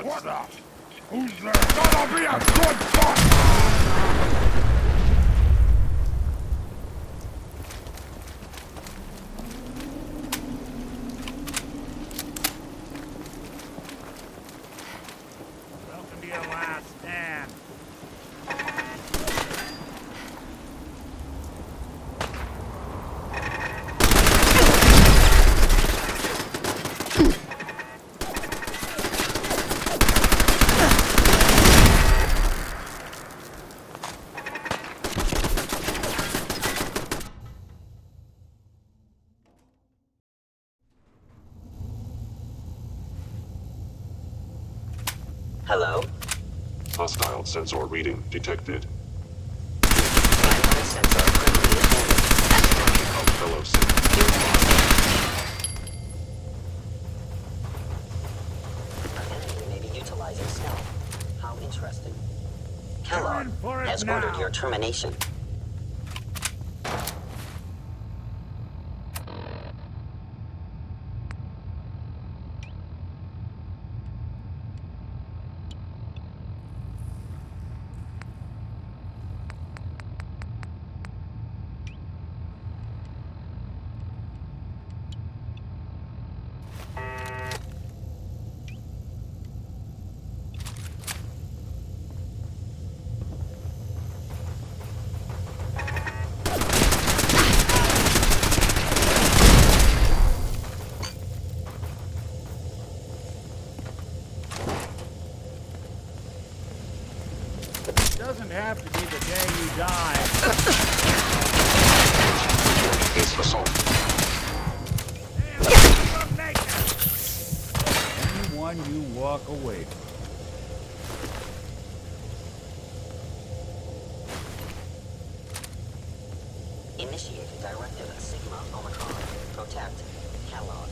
What the? Who's there? Gonna be a good fight! Welcome to your last stand. Hello? Hostile sensor reading detected. Primary sensor critically damaged. Fellow sensor. An enemy may be utilizing stealth. How interesting. Kellogg for it has now. ordered your termination. Doesn't have to be the day you die. Is assault. Anyone you walk away from. Initiated directive Sigma Omicron. Protect Kellogg.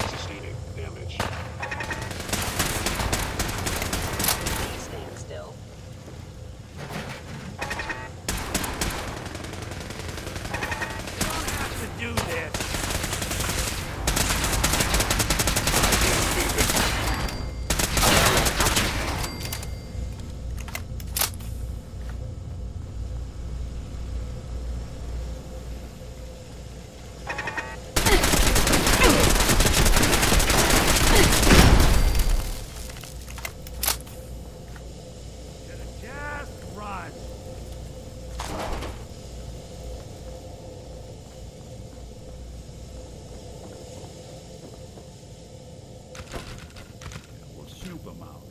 Sustaining damage. Please stand still. To do this. Should've just run. We'll snoop them out.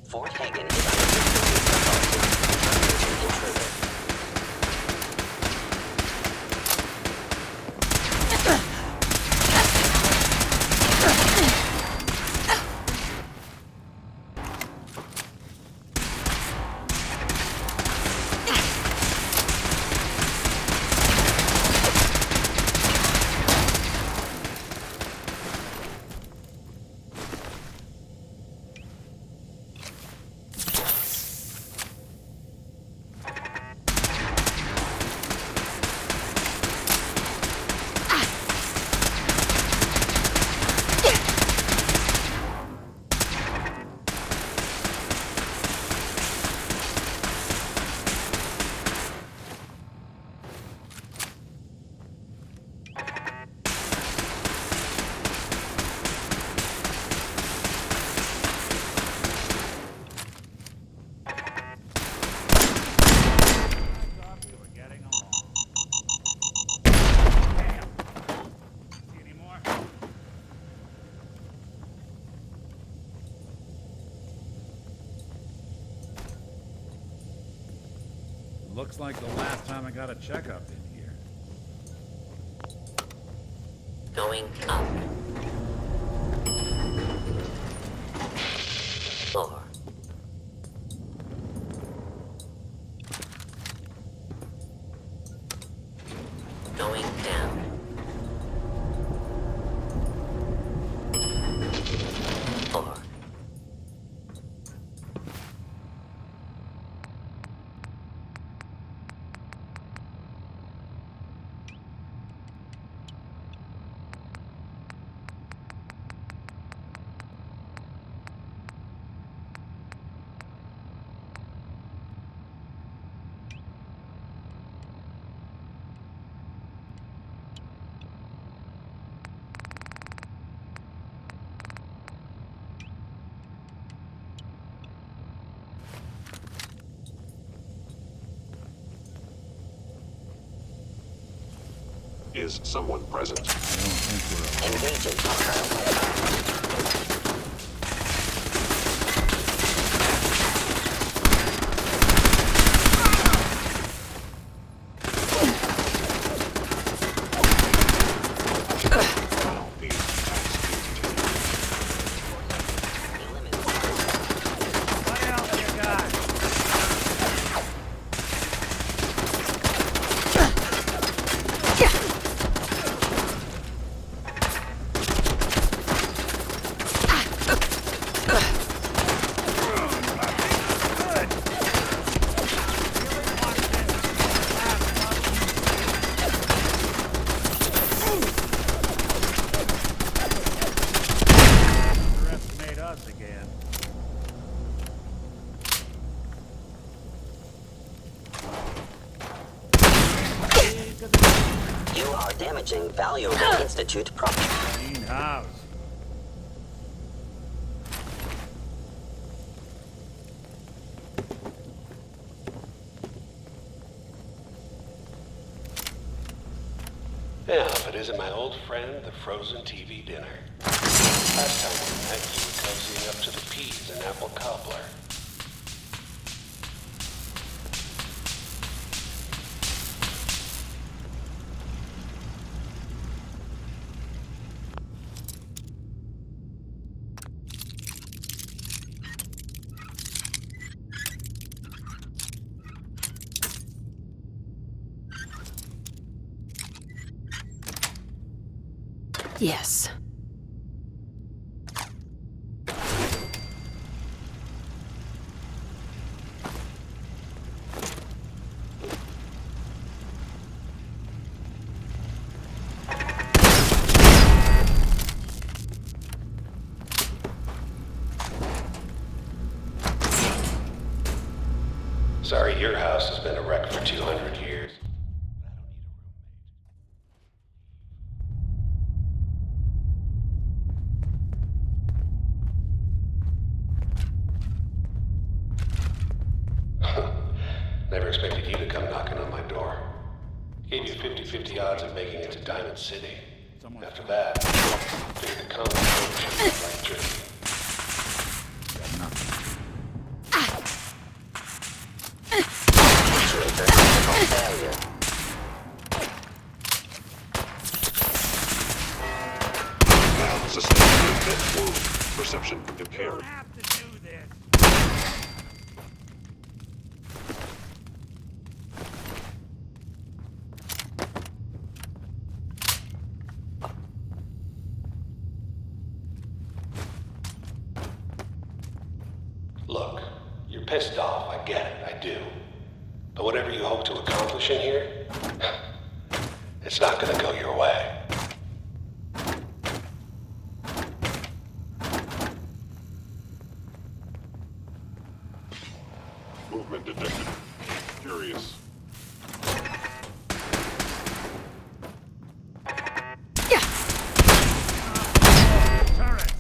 Fort Hagen is under intruder. Looks like the last time I got a checkup in here. Going up. Floor. Going down. Floor. Is someone present? I don't think we're alone. Engaging hostile. What else you got? Underestimate us again. You are damaging valuable Institute property. Clean house. Yeah, if it isn't my old friend, the frozen TV dinner. Last time we met, you were cozying up to the peas and apple cobbler. Yes. Sorry, your house has been a wreck for 200 years. Never expected you to come knocking on my door. Gave you 50-50 odds of making it to Diamond City. After that, figured the conversation should be like tricky. Actuator critical failure. Now sustained a bit wound. Perception impaired. Have to do this. Look, you're pissed off, I get it, I do. But whatever you hope to accomplish in here, it's not gonna go your way. Movement detected. Curious. Turret.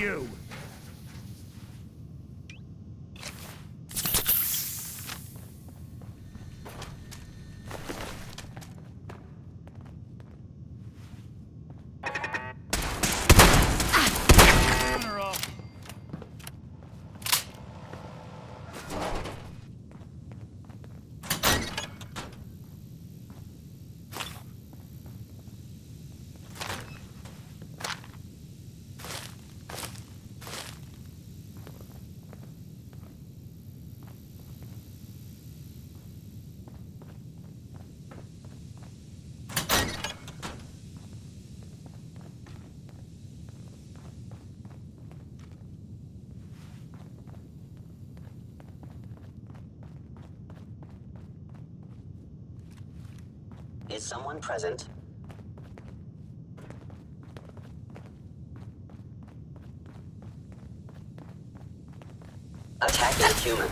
you! General. Is someone present? Attacking human.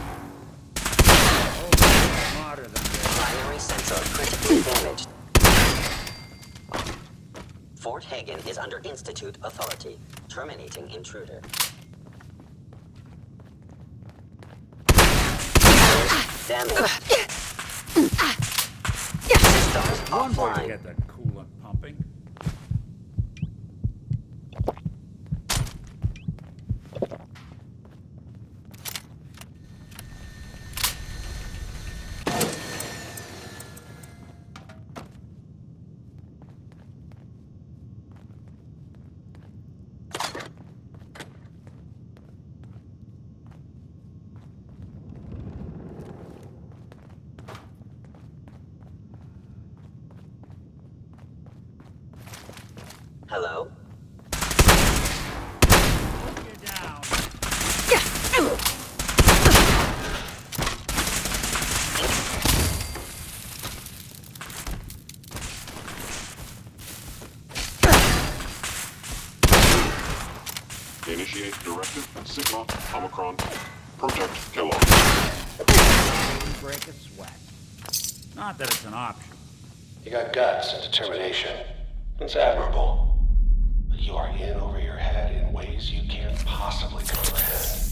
Smarter than this. Primary sensor critically damaged. Fort Hagen is under Institute authority. Terminating intruder. Damage. Systems One way to offline. get the coolant pumping. Hello? Put you down. Initiate directive Sigma Omicron. Protect Kellogg. Don't break a sweat. Not that it's an option. You got guts and determination. It's admirable. But you are in over your head in ways you can't possibly comprehend.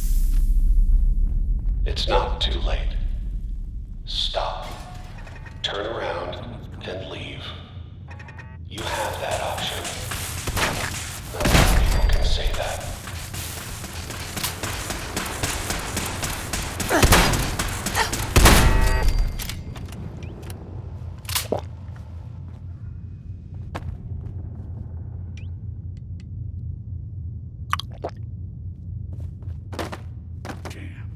It's not too late. Stop. Turn around and leave. You have that option. Not many people can say that. Damn.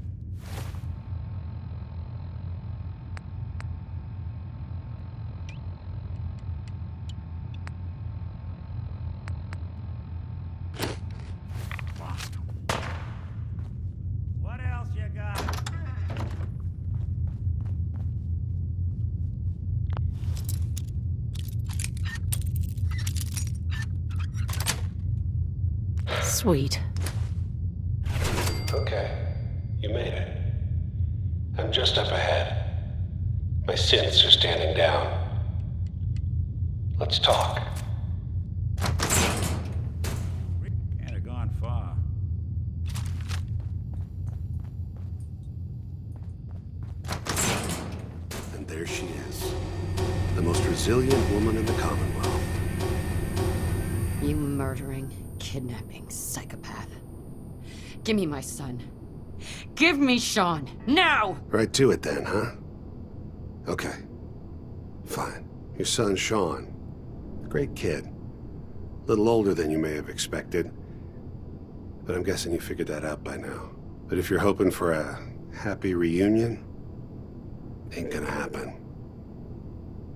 What else you got? Sweet. Okay. You made it. I'm just up ahead. My synths are standing down. Let's talk. Can't have gone far. And there she is. The most resilient woman in the Commonwealth. You murdering, kidnapping psychopath. Give me my son. Give me Sean. Now! Right to it then, huh? Okay. Fine. Your son, Sean. Great kid. Little older than you may have expected. But I'm guessing you figured that out by now. But if you're hoping for a happy reunion, ain't gonna happen.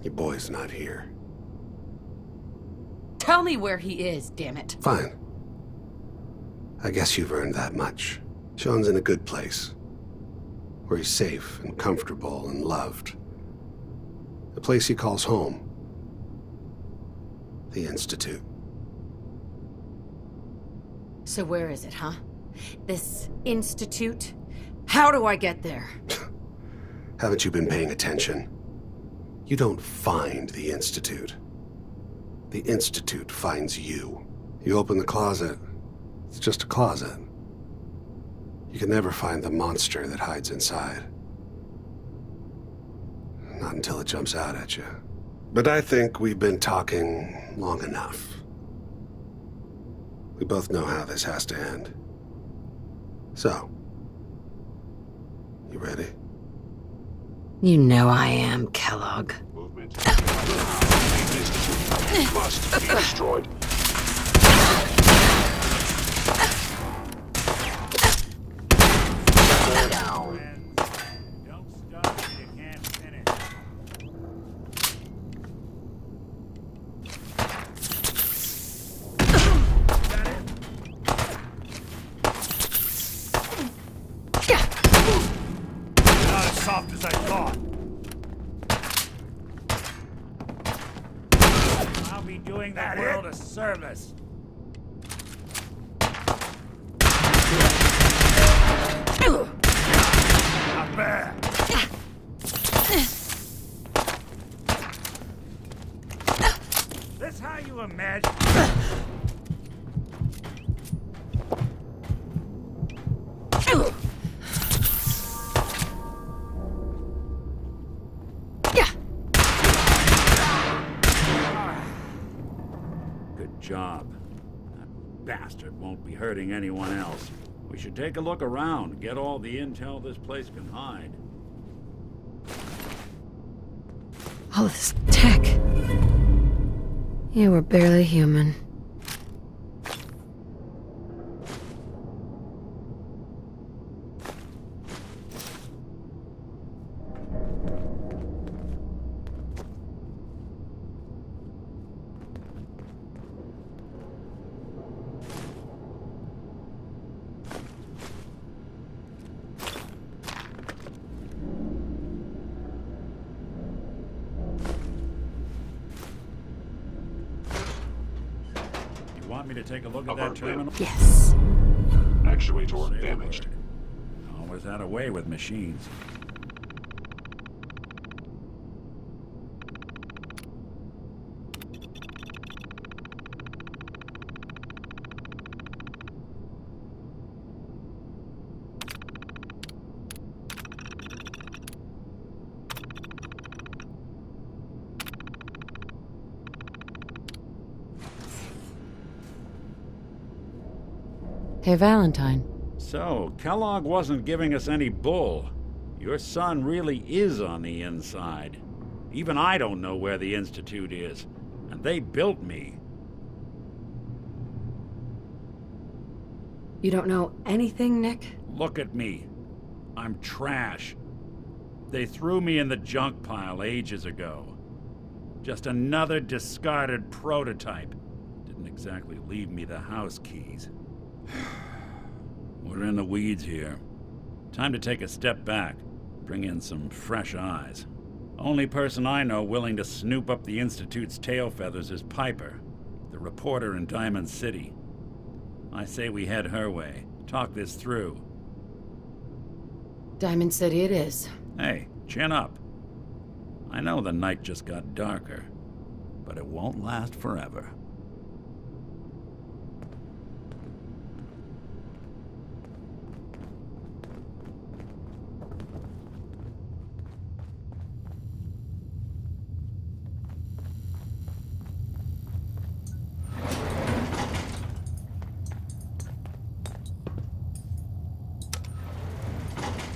Your boy's not here. Tell me where he is, damn it. Fine. I guess you've earned that much. Sean's in a good place. Where he's safe and comfortable and loved. A place he calls home. The Institute. So where is it, huh? This institute? How do I get there? Haven't you been paying attention? You don't find the Institute. The Institute finds you. You open the closet, It's just a closet. You can never find the monster that hides inside. Not until it jumps out at you. But I think we've been talking long enough. We both know how this has to end. So, you ready? You know I am, Kellogg. Movement. Must be destroyed. Don't stop if you can't finish. Not as soft as I thought. I'll be doing the world a service. Not bad. This how you imagine? Good job. That bastard won't be hurting anyone else. We should take a look around, get all the intel this place can hide. All this tech. You were barely human. You want me to take a look at that Apparently. terminal? Yes. Actuator Say the damaged. word. Always had a way with machines. Hey, Valentine. So, Kellogg wasn't giving us any bull. Your son really is on the inside. Even I don't know where the Institute is. And they built me. You don't know anything, Nick? Look at me. I'm trash. They threw me in the junk pile ages ago. Just another discarded prototype. Didn't exactly leave me the house keys. We're in the weeds here. Time to take a step back, bring in some fresh eyes. Only person I know willing to snoop up the Institute's tail feathers is Piper, the reporter in Diamond City. I say we head her way, talk this through. Diamond City it is. Hey, chin up. I know the night just got darker, but it won't last forever.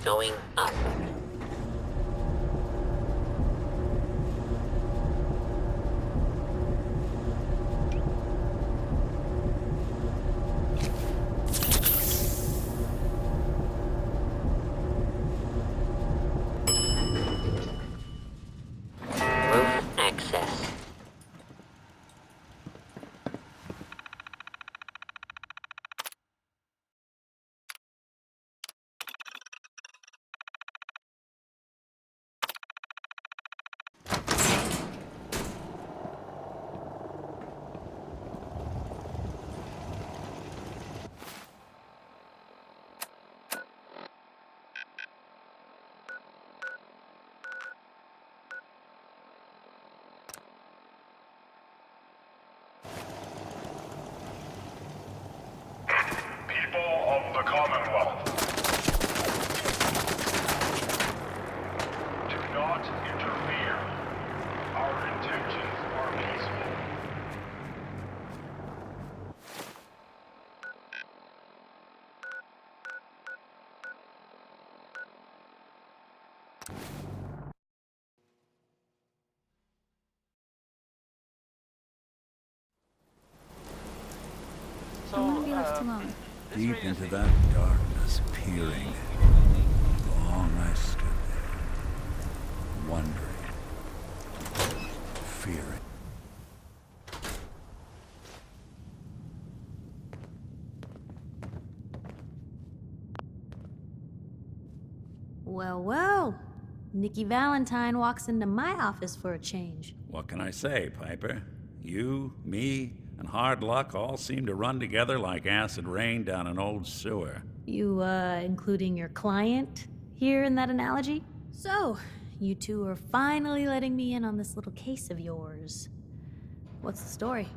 Going up. Roof access. too long. Deep into that darkness, peering. Long I stood there, wondering, fearing. Well, well. Nikki Valentine walks into my office for a change. What can I say, Piper? You, me, and hard luck all seem to run together like acid rain down an old sewer. You, including your client here in that analogy? So, you two are finally letting me in on this little case of yours. What's the story?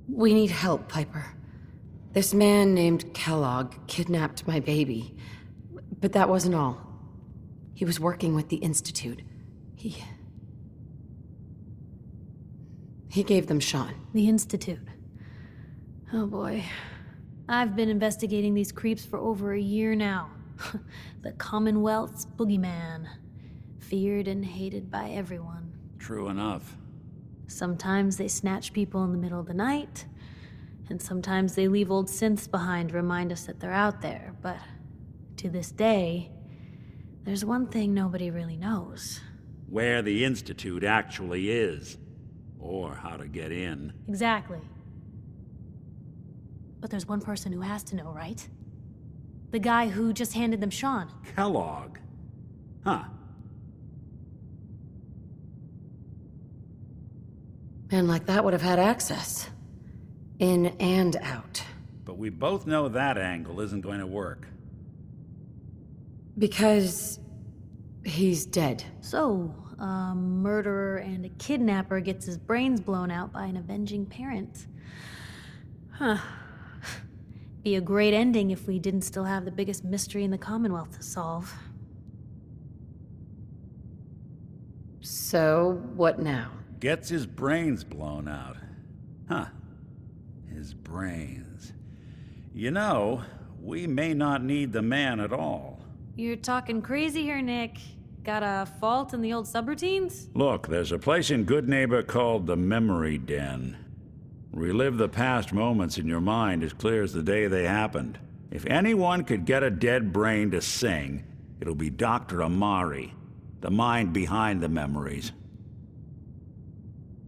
We need help, Piper. This man named Kellogg kidnapped my baby. But that wasn't all. He was working with the Institute. He gave them Sean. The Institute. Oh boy. I've been investigating these creeps for over a year now. The Commonwealth's boogeyman. Feared and hated by everyone. True enough. Sometimes they snatch people in the middle of the night, and sometimes they leave old synths behind to remind us that they're out there, but to this day, there's one thing nobody really knows. Where the Institute actually is. Or how to get in. Exactly. But there's one person who has to know, right? The guy who just handed them Sean. Kellogg. Huh. Man like that would have had access. In and out. But we both know that angle isn't going to work. Because he's dead. So, a murderer and a kidnapper gets his brains blown out by an avenging parent. Huh. Be a great ending if we didn't still have the biggest mystery in the Commonwealth to solve. So, what now? Gets his brains blown out. Huh. His brains. You know, we may not need the man at all. You're talking crazy here, Nick. Got a fault in the old subroutines? Look, there's a place in Good Neighbor called the Memory Den. Relive the past moments in your mind as clear as the day they happened. If anyone could get a dead brain to sing, it'll be Dr. Amari, the mind behind the memories.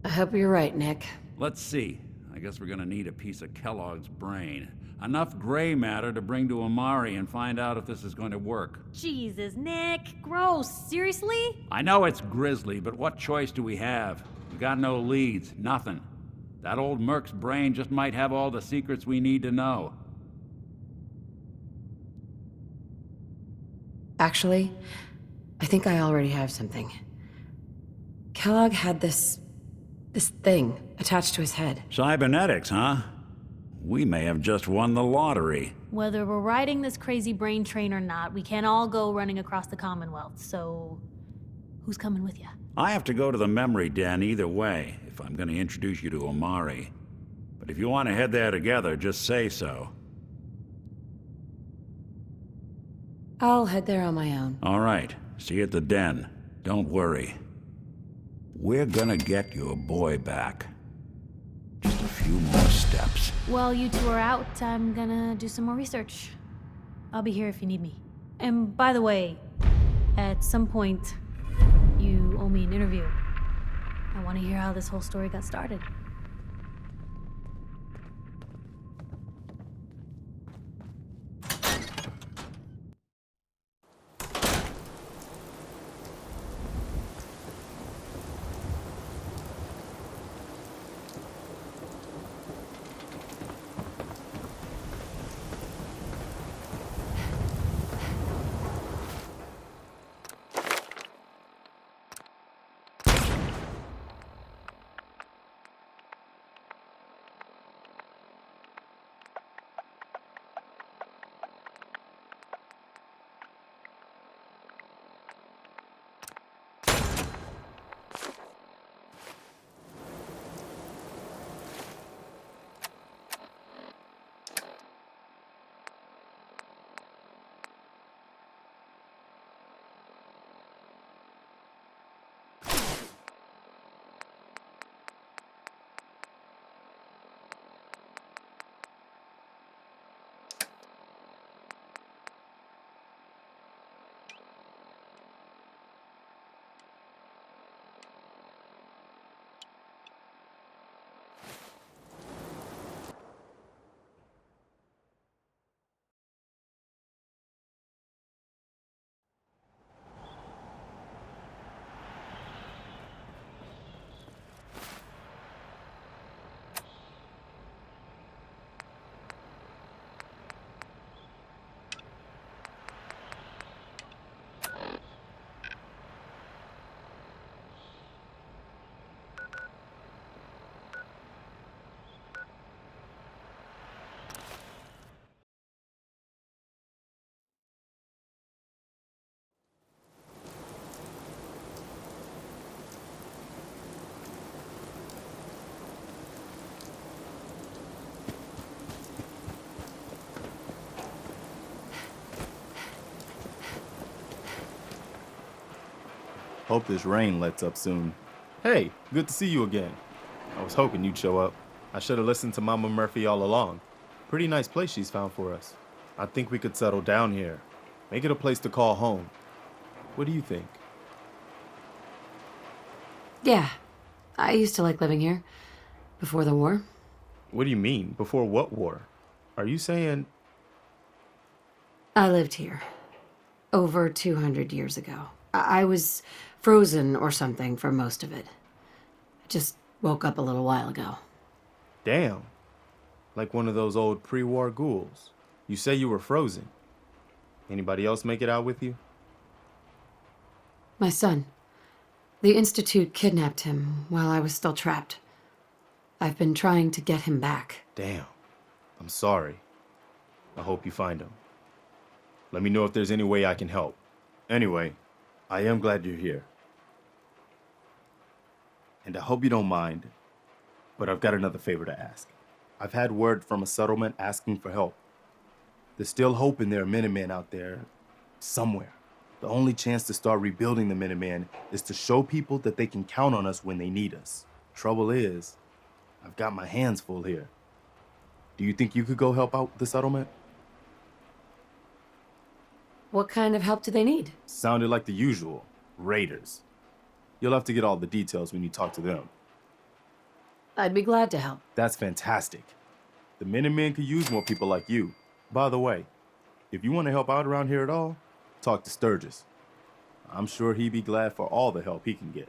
I hope you're right, Nick. Let's see. I guess we're gonna need a piece of Kellogg's brain. Enough gray matter to bring to Amari and find out if this is going to work. Jesus, Nick. Gross. Seriously? I know it's grisly, but what choice do we have? We got no leads, nothing. That old Merc's brain just might have all the secrets we need to know. Actually, I think I already have something. Kellogg had this thing attached to his head. Cybernetics, huh? We may have just won the lottery. Whether we're riding this crazy brain train or not, we can't all go running across the Commonwealth, so who's coming with you? I have to go to the Memory Den either way, if I'm going to introduce you to Amari. But if you want to head there together, just say so. I'll head there on my own. All right. See you at the den. Don't worry. We're gonna get your boy back. Just a few more steps. While you two are out, I'm gonna do some more research. I'll be here if you need me. And by the way, at some point, you owe me an interview. I want to hear how this whole story got started. Hope this rain lets up soon. Hey, good to see you again. I was hoping you'd show up. I should have listened to Mama Murphy all along. Pretty nice place she's found for us. I think we could settle down here. Make it a place to call home. What do you think? Yeah, I used to like living here. Before the war. What do you mean? Before what war? Are you saying... I lived here. Over 200 years ago. I was frozen or something for most of it. I just woke up a little while ago. Damn. Like one of those old pre-war ghouls. You say you were frozen. Anybody else make it out with you? My son. The Institute kidnapped him while I was still trapped. I've been trying to get him back. Damn. I'm sorry. I hope you find him. Let me know if there's any way I can help. Anyway, I am glad you're here. And I hope you don't mind, but I've got another favor to ask. I've had word from a settlement asking for help. There's still hope in there are Minutemen out there somewhere. The only chance to start rebuilding the Minutemen is to show people that they can count on us when they need us. Trouble is, I've got my hands full here. Do you think you could go help out the settlement? What kind of help do they need? Sounded like the usual. Raiders. You'll have to get all the details when you talk to them. I'd be glad to help. That's fantastic. The Minutemen could use more people like you. By the way, if you want to help out around here at all, talk to Sturgis. I'm sure he'd be glad for all the help he can get.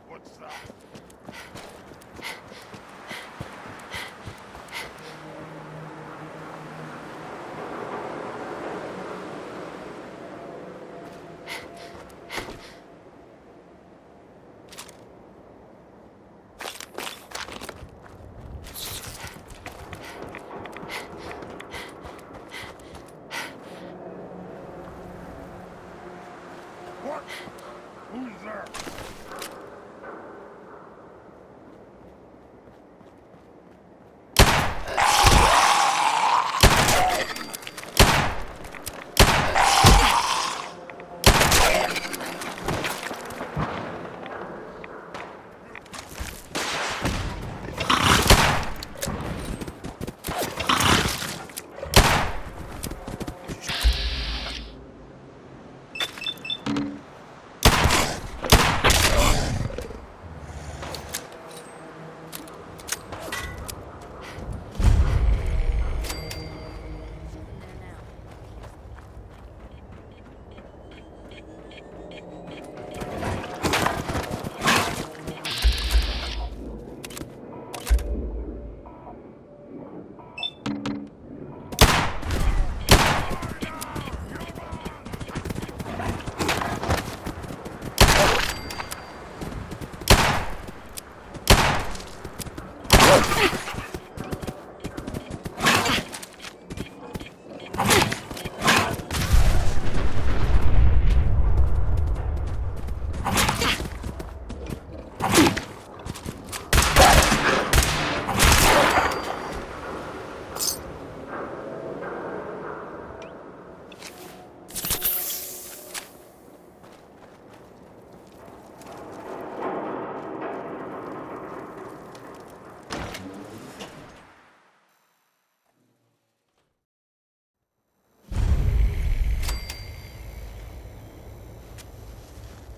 What's that? What? Who's there?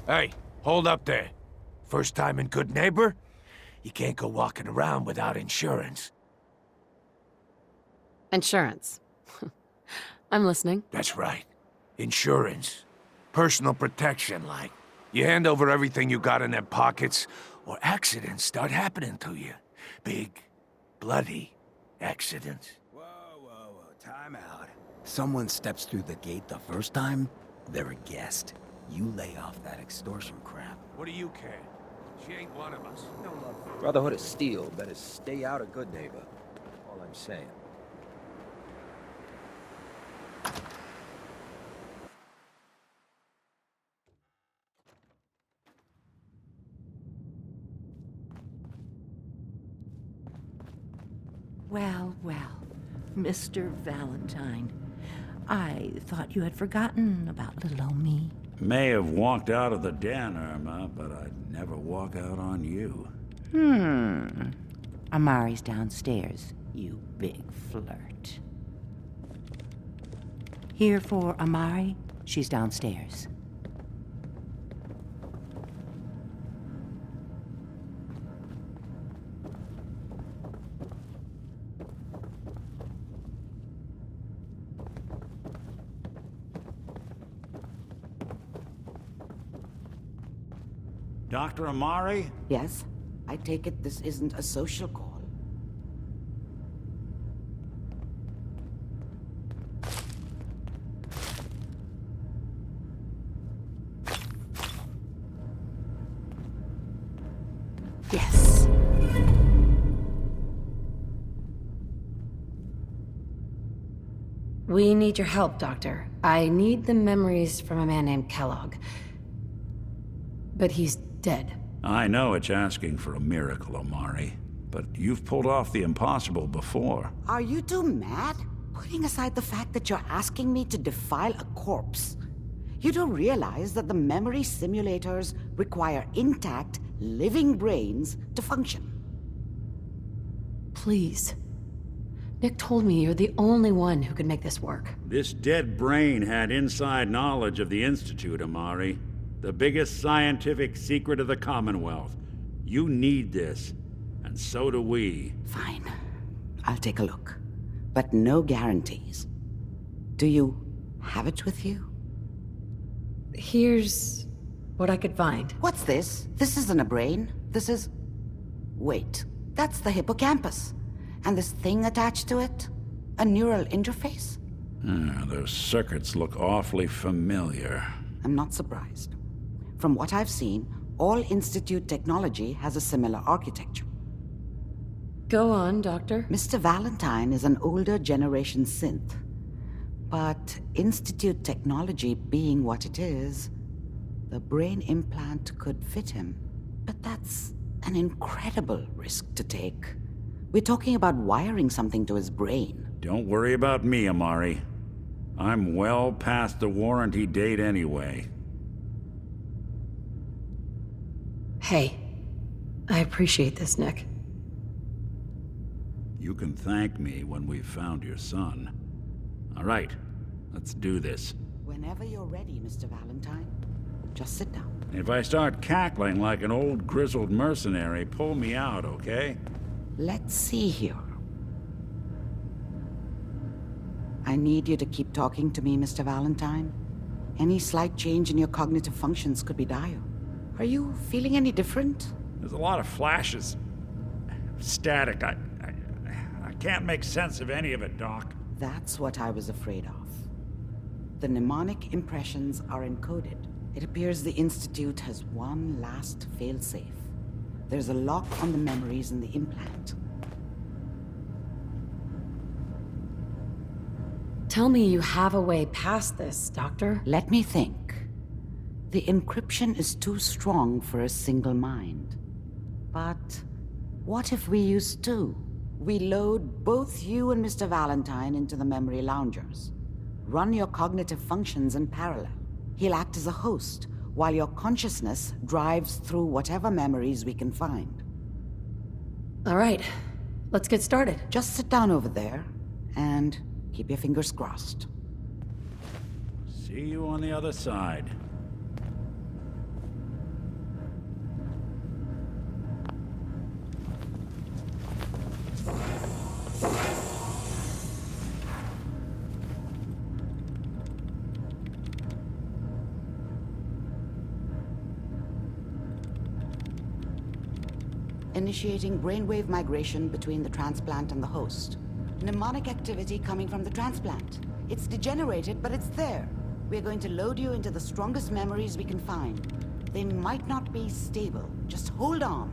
Hey, hold up there. First time in Good Neighbor? You can't go walking around without insurance. Insurance. I'm listening. That's right. Insurance. Personal protection, like. You hand over everything you got in them pockets, or accidents start happening to you. Big, bloody accidents. Whoa, time out. Someone steps through the gate the first time, they're a guest. You lay off that extortion crap. What do you care? She ain't one of us. No love. Brotherhood of Steel better stay out of Good Neighbor. All I'm saying. Well, Mr. Valentine. I thought you had forgotten about little old me. May have walked out of the den, Irma, but I'd never walk out on you. Amari's downstairs, you big flirt. Here for Amari, she's downstairs. Dr. Amari? Yes? I take it this isn't a social call. Yes. We need your help, Doctor. I need the memories from a man named Kellogg. But he's dead. I know it's asking for a miracle, Amari, but you've pulled off the impossible before. Are you two mad? Putting aside the fact that you're asking me to defile a corpse, you don't realize that the memory simulators require intact, living brains to function. Please. Nick told me you're the only one who could make this work. This dead brain had inside knowledge of the Institute, Amari. The biggest scientific secret of the Commonwealth. You need this, and so do we. Fine. I'll take a look. But no guarantees. Do you have it with you? Here's what I could find. What's this? This isn't a brain. This is... Wait. That's the hippocampus. And this thing attached to it? A neural interface? Those circuits look awfully familiar. I'm not surprised. From what I've seen, all Institute technology has a similar architecture. Go on, Doctor. Mr. Valentine is an older generation synth. But Institute technology being what it is, the brain implant could fit him. But that's an incredible risk to take. We're talking about wiring something to his brain. Don't worry about me, Amari. I'm well past the warranty date anyway. Hey, I appreciate this, Nick. You can thank me when we've found your son. All right, let's do this. Whenever you're ready, Mr. Valentine. Just sit down. If I start cackling like an old grizzled mercenary, pull me out, okay? Let's see here. I need you to keep talking to me, Mr. Valentine. Any slight change in your cognitive functions could be dire. Are you feeling any different? There's a lot of flashes. Static. I can't make sense of any of it, Doc. That's what I was afraid of. The mnemonic impressions are encoded. It appears the Institute has one last failsafe. There's a lock on the memories in the implant. Tell me you have a way past this, Doctor. Let me think. The encryption is too strong for a single mind. But what if we use two? We load both you and Mr. Valentine into the memory loungers. Run your cognitive functions in parallel. He'll act as a host, while your consciousness drives through whatever memories we can find. All right, let's get started. Just sit down over there, and keep your fingers crossed. See you on the other side. initiating brainwave migration between the transplant and the host. Mnemonic activity coming from the transplant. It's degenerated, but it's there. We're going to load you into the strongest memories we can find. They might not be stable. Just hold on.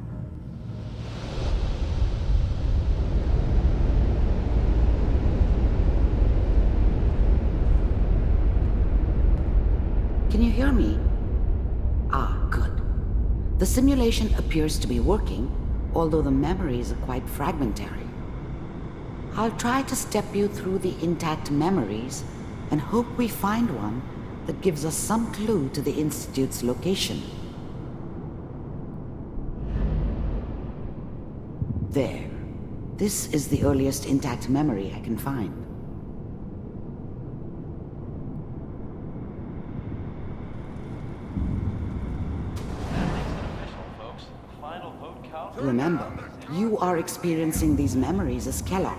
Can you hear me? Ah, good. The simulation appears to be working, although the memories are quite fragmentary. I'll try to step you through the intact memories and hope we find one that gives us some clue to the Institute's location. There. This is the earliest intact memory I can find. Remember, you are experiencing these memories as Kellogg.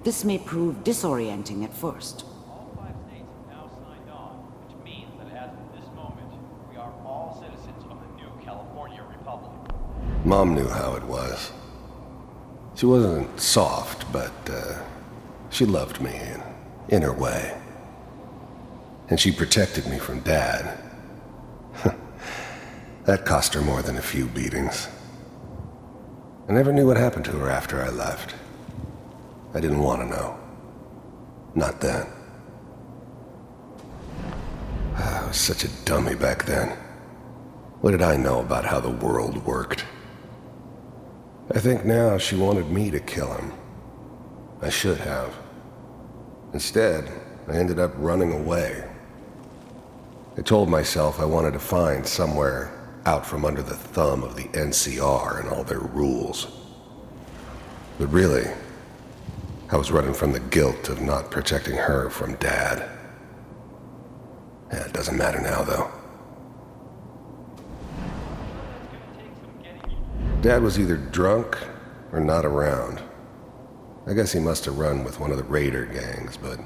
This may prove disorienting at first. All 5 states have now signed on, which means that as of this moment, we are all citizens of the new California Republic. Mom knew how it was. She wasn't soft, but she loved me in her way. And she protected me from Dad. That cost her more than a few beatings. I never knew what happened to her after I left. I didn't want to know. Not then. I was such a dummy back then. What did I know about how the world worked? I think now she wanted me to kill him. I should have. Instead, I ended up running away. I told myself I wanted to find somewhere out from under the thumb of the NCR and all their rules. But really, I was running from the guilt of not protecting her from Dad. Yeah, it doesn't matter now, though. Dad was either drunk or not around. I guess he must have run with one of the raider gangs, but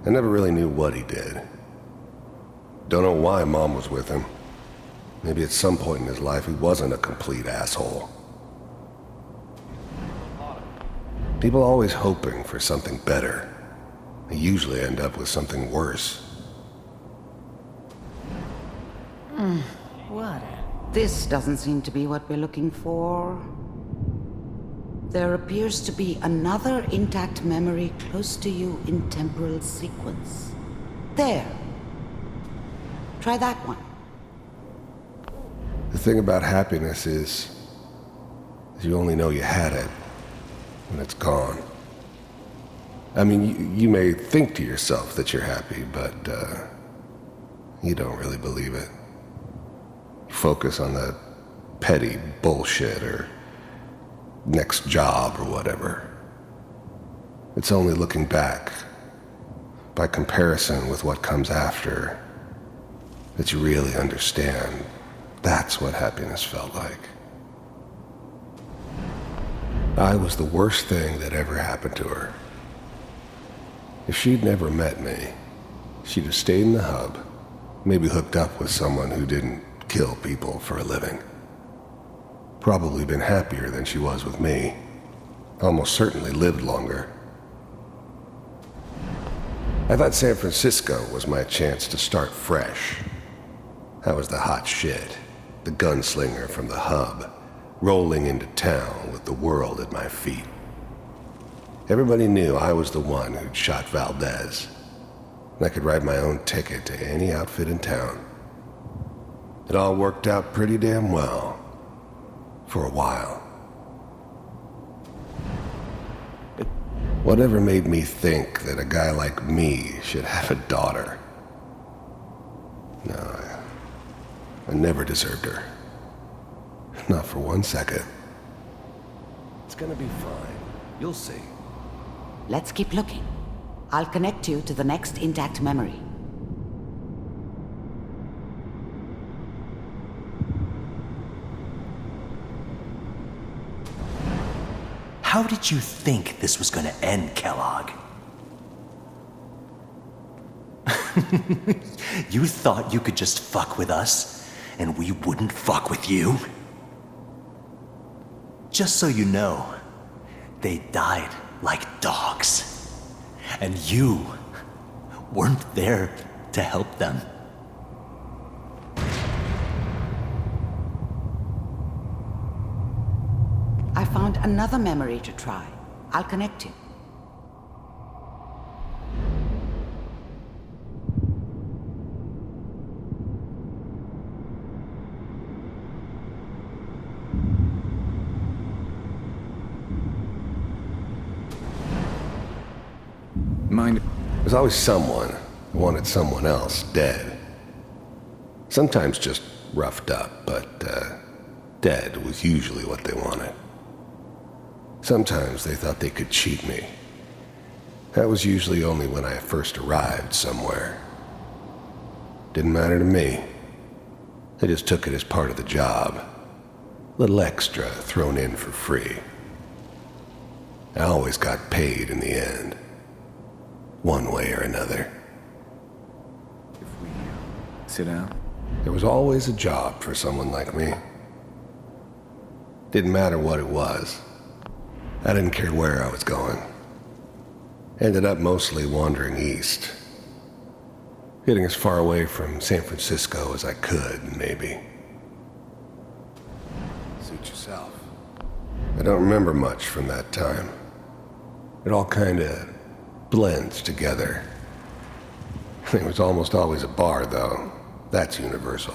I never really knew what he did. Don't know why Mom was with him. Maybe at some point in his life he wasn't a complete asshole. People are always hoping for something better. They usually end up with something worse. What? This doesn't seem to be what we're looking for. There appears to be another intact memory close to you in temporal sequence. There. Try that one. The thing about happiness is you only know you had it when it's gone. I mean, you may think to yourself that you're happy, but you don't really believe it. You focus on that petty bullshit or next job or whatever. It's only looking back, by comparison with what comes after, that you really understand. That's what happiness felt like. I was the worst thing that ever happened to her. If she'd never met me, she'd have stayed in the hub, maybe hooked up with someone who didn't kill people for a living. Probably been happier than she was with me. Almost certainly lived longer. I thought San Francisco was my chance to start fresh. I was the hot shit. The gunslinger from the hub, rolling into town with the world at my feet. Everybody knew I was the one who'd shot Valdez, and I could write my own ticket to any outfit in town. It all worked out pretty damn well, for a while. Whatever made me think that a guy like me should have a daughter? No, I never deserved her. Not for 1 second. It's gonna be fine. You'll see. Let's keep looking. I'll connect you to the next intact memory. How did you think this was gonna end, Kellogg? You thought you could just fuck with us, and we wouldn't fuck with you? Just so you know, they died like dogs. And you weren't there to help them. I found another memory to try. I'll connect you. Mind? There's always someone who wanted someone else dead. Sometimes just roughed up, but dead was usually what they wanted. Sometimes they thought they could cheat me. That was usually only when I first arrived somewhere. Didn't matter to me. They just took it as part of the job. Little extra thrown in for free. I always got paid in the end. One way or another. If we sit down? There was always a job for someone like me. Didn't matter what it was. I didn't care where I was going. Ended up mostly wandering east. Getting as far away from San Francisco as I could, maybe. Suit yourself. I don't remember much from that time. It all kinda blends together. There was almost always a bar, though. That's universal.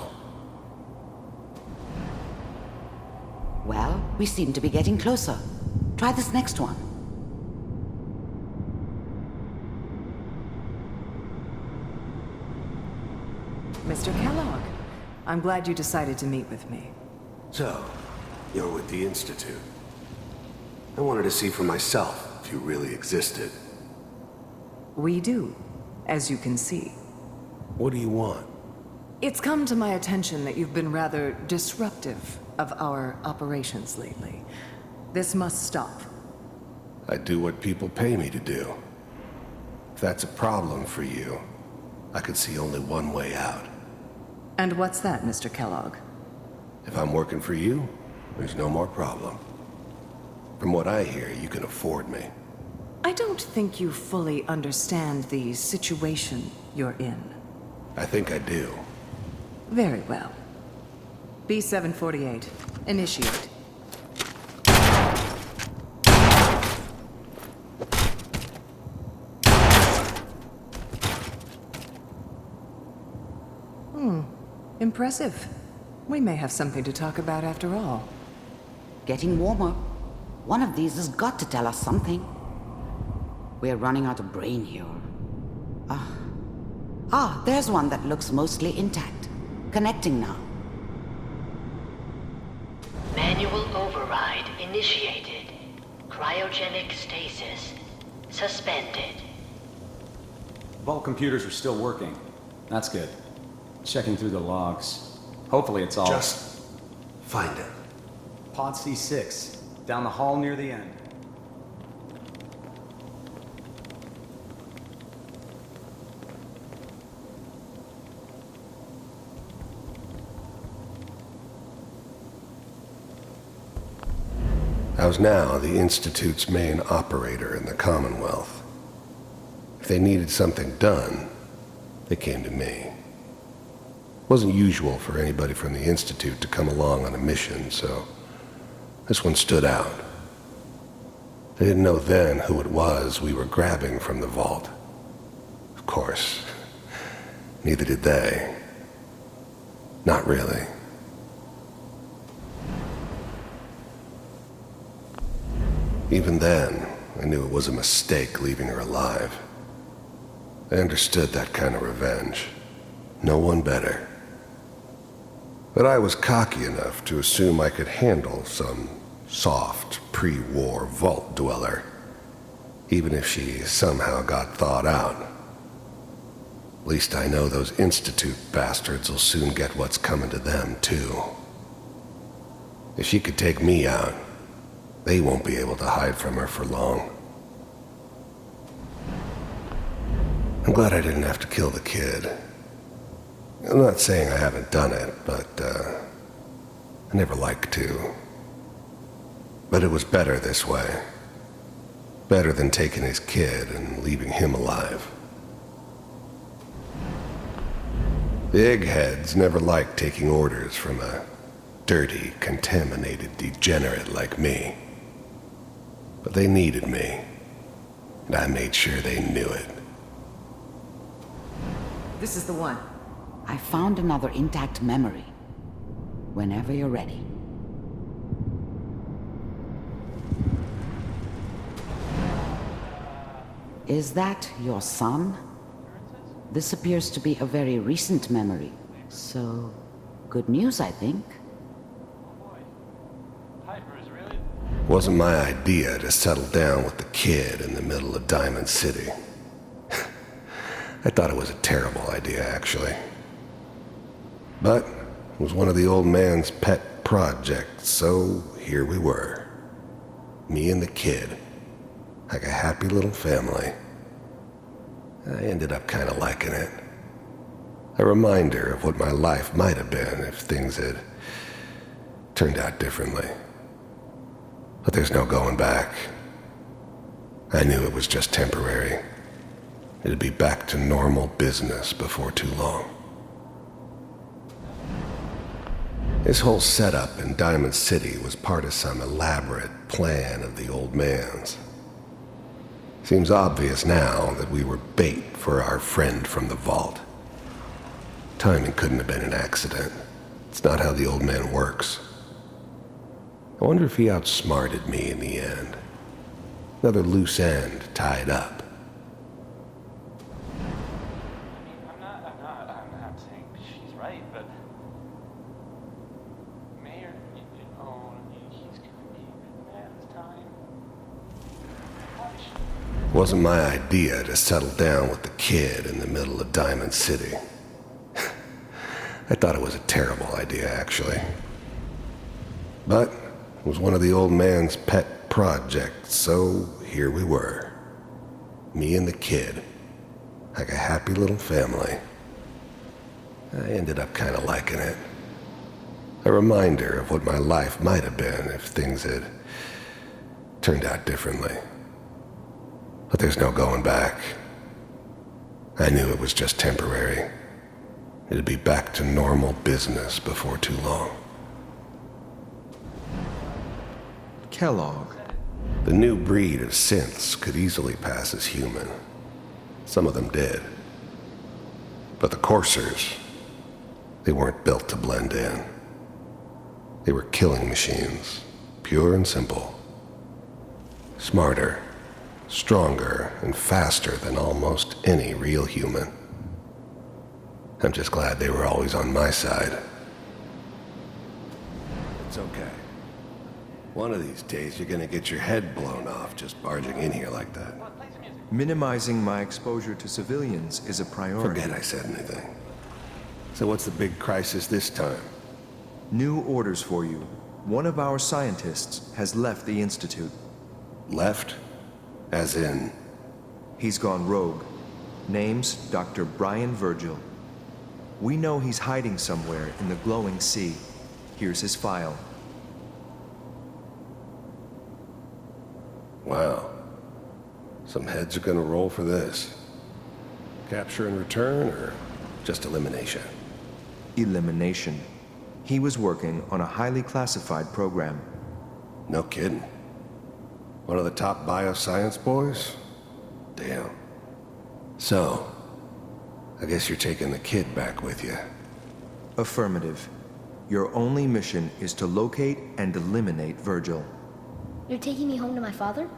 Well, we seem to be getting closer. Try this next one. Mr. Kellogg, I'm glad you decided to meet with me. So, you're with the Institute. I wanted to see for myself if you really existed. We do, as you can see. What do you want? It's come to my attention that you've been rather disruptive of our operations lately. This must stop. I do what people pay me to do. If that's a problem for you, I could see only one way out. And what's that, Mr. Kellogg? If I'm working for you, there's no more problem. From what I hear, you can afford me. I don't think you fully understand the situation you're in. I think I do. Very well. B-748, initiate. Impressive. We may have something to talk about after all. Getting warmer. One of these has got to tell us something. We're running out of brain here. There's one that looks mostly intact. Connecting now. Manual override initiated. Cryogenic stasis suspended. Vault computers are still working. That's good. Checking through the logs. Hopefully it's all... Just find it. Pod C6, down the hall near the end. I was now the Institute's main operator in the Commonwealth. If they needed something done, they came to me. It wasn't usual for anybody from the Institute to come along on a mission, so this one stood out. They didn't know then who it was we were grabbing from the vault. Of course, neither did they. Not really. Even then, I knew it was a mistake leaving her alive. I understood that kind of revenge. No one better. But I was cocky enough to assume I could handle some soft, pre-war vault dweller, even if she somehow got thawed out. At least I know those Institute bastards will soon get what's coming to them, too. If she could take me out, they won't be able to hide from her for long. I'm glad I didn't have to kill the kid. I'm not saying I haven't done it, but I never like to. But it was better this way. Better than taking his kid and leaving him alive. The eggheads never liked taking orders from a dirty, contaminated degenerate like me. But they needed me, and I made sure they knew it. This is the one. I found another intact memory. Whenever you're ready. Is that your son? This appears to be a very recent memory. So, good news, I think. Wasn't my idea to settle down with the kid in the middle of Diamond City. I thought it was a terrible idea, actually. But it was one of the old man's pet projects, so here we were. Me and the kid. Like a happy little family. I ended up kind of liking it. A reminder of what my life might have been if things had turned out differently. But there's no going back. I knew it was just temporary. It'd be back to normal business before too long. This whole setup in Diamond City was part of some elaborate plan of the old man's. Seems obvious now that we were bait for our friend from the vault. Timing couldn't have been an accident. It's not how the old man works. I wonder if he outsmarted me in the end. Another loose end tied up. I'm not saying she's right, but Mayor, he's gonna be mad this time. Wasn't my idea to settle down with the kid in the middle of Diamond City. I thought it was a terrible idea, actually. But it was one of the old man's pet projects, so here we were. Me and the kid. Like a happy little family. I ended up kind of liking it. A reminder of what my life might have been if things had turned out differently. But there's no going back. I knew it was just temporary. It'd be back to normal business before too long. Kellogg. The new breed of synths could easily pass as human. Some of them did. But the coursers, they weren't built to blend in. They were killing machines, pure and simple. Smarter, stronger, and faster than almost any real human. I'm just glad they were always on my side. It's okay. One of these days you're gonna get your head blown off just barging in here like that. Minimizing my exposure to civilians is a priority. Forget I said anything. So what's the big crisis this time? New orders for you. One of our scientists has left the Institute. Left? As in? He's gone rogue. Name's Dr. Brian Virgil. We know he's hiding somewhere in the glowing sea. Here's his file. Wow. Some heads are gonna roll for this. Capture and return, or just elimination? Elimination. He was working on a highly classified program. No kidding. One of the top bioscience boys? Damn. So, I guess you're taking the kid back with you. Affirmative. Your only mission is to locate and eliminate Virgil. You're taking me home to my father?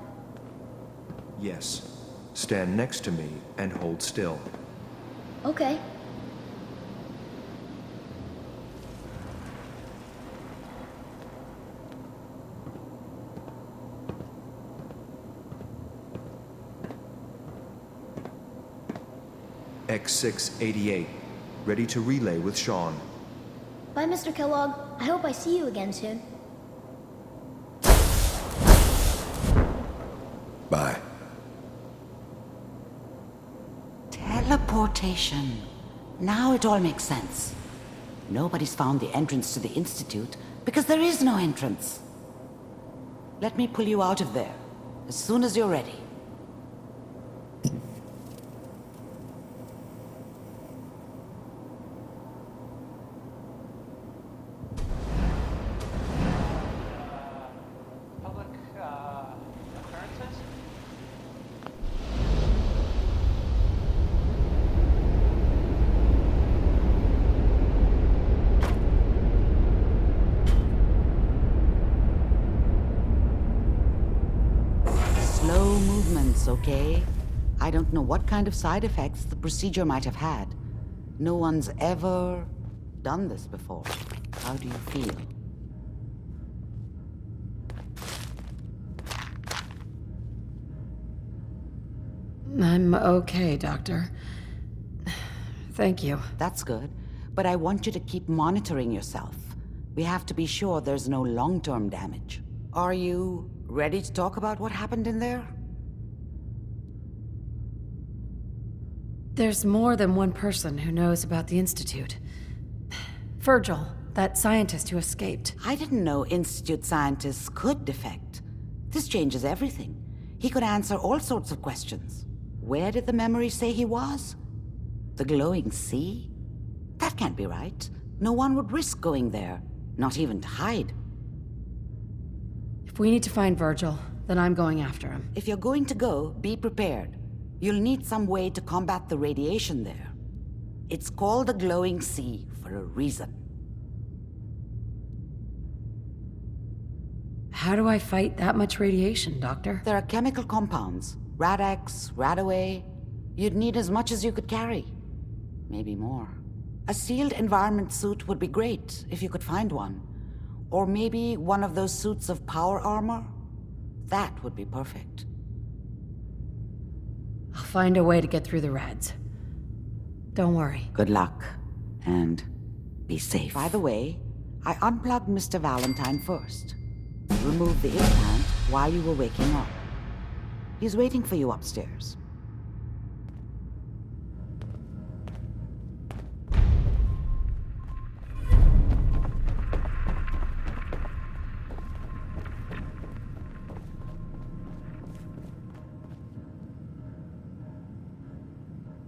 Yes. Stand next to me and hold still. Okay. X688. Ready to relay with Sean. Bye, Mr. Kellogg. I hope I see you again soon. Bye. Teleportation. Now it all makes sense. Nobody's found the entrance to the Institute because there is no entrance. Let me pull you out of there as soon as you're ready. Public, occurrences? Slow movements, okay? I don't know what kind of side effects the procedure might have had. No one's ever done this before. How do you feel? I'm okay, Doctor. Thank you. That's good, but I want you to keep monitoring yourself. We have to be sure there's no long-term damage. Are you ready to talk about what happened in there? There's more than one person who knows about the Institute. Virgil, that scientist who escaped. I didn't know Institute scientists could defect. This changes everything. He could answer all sorts of questions. Where did the memory say he was? The glowing sea? That can't be right. No one would risk going there, not even to hide. If we need to find Virgil, then I'm going after him. If you're going to go, be prepared. You'll need some way to combat the radiation there. It's called the glowing sea for a reason. How do I fight that much radiation, Doctor? There are chemical compounds. Rad-X, Radaway. You'd need as much as you could carry. Maybe more. A sealed environment suit would be great, if you could find one. Or maybe one of those suits of power armor? That would be perfect. I'll find a way to get through the rads. Don't worry. Good luck. And be safe. By the way, I unplugged Mr. Valentine first. Removed the implant while you were waking up. He's waiting for you upstairs.